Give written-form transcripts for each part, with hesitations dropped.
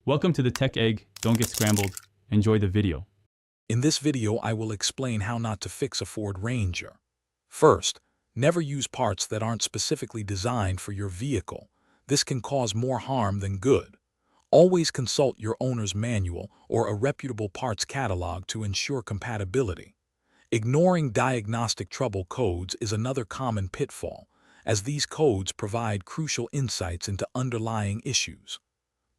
Welcome to the Tech Egg. Don't get scrambled. Enjoy the video. In this video, I will explain how not to fix a Ford Ranger. First, never use parts that aren't specifically designed for your vehicle. This can cause more harm than good. Always consult your owner's manual or a reputable parts catalog to ensure compatibility. Ignoring diagnostic trouble codes is another common pitfall, as these codes provide crucial insights into underlying issues.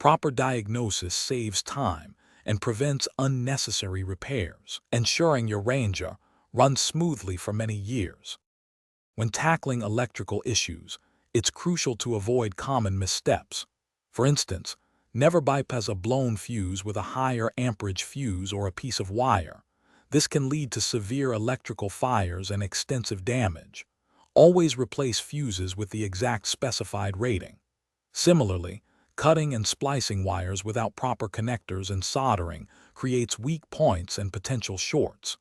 Proper diagnosis saves time and prevents unnecessary repairs, ensuring your Ranger runs smoothly for many years. When tackling electrical issues, it's crucial to avoid common missteps. For instance, never bypass a blown fuse with a higher amperage fuse or a piece of wire. This can lead to severe electrical fires and extensive damage. Always replace fuses with the exact specified rating. Similarly, cutting and splicing wires without proper connectors and soldering creates weak points and potential shorts.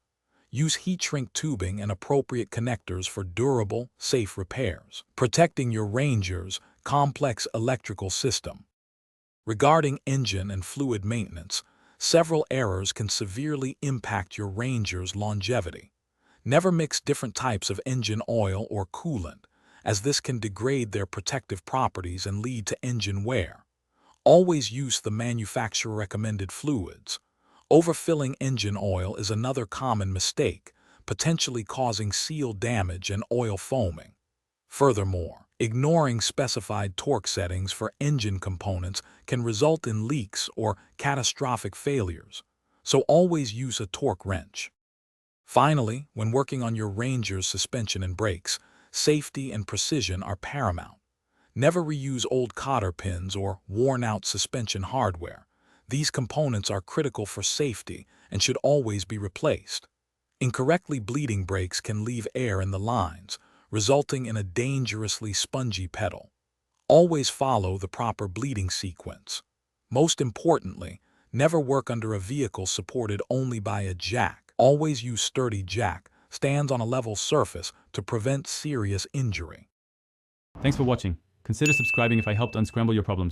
Use heat-shrink tubing and appropriate connectors for durable, safe repairs, protecting your Ranger's complex electrical system. Regarding engine and fluid maintenance, several errors can severely impact your Ranger's longevity. Never mix different types of engine oil or coolant, as this can degrade their protective properties and lead to engine wear. Always use the manufacturer-recommended fluids. Overfilling engine oil is another common mistake, potentially causing seal damage and oil foaming. Furthermore, ignoring specified torque settings for engine components can result in leaks or catastrophic failures, so always use a torque wrench. Finally, when working on your Ranger's suspension and brakes, safety and precision are paramount. Never reuse old cotter pins or worn-out suspension hardware. These components are critical for safety and should always be replaced. Incorrectly bleeding brakes can leave air in the lines, resulting in a dangerously spongy pedal. Always follow the proper bleeding sequence. Most importantly, never work under a vehicle supported only by a jack. Always use sturdy jack stands on a level surface to prevent serious injury. Thanks for watching. Consider subscribing if I helped unscramble your problems.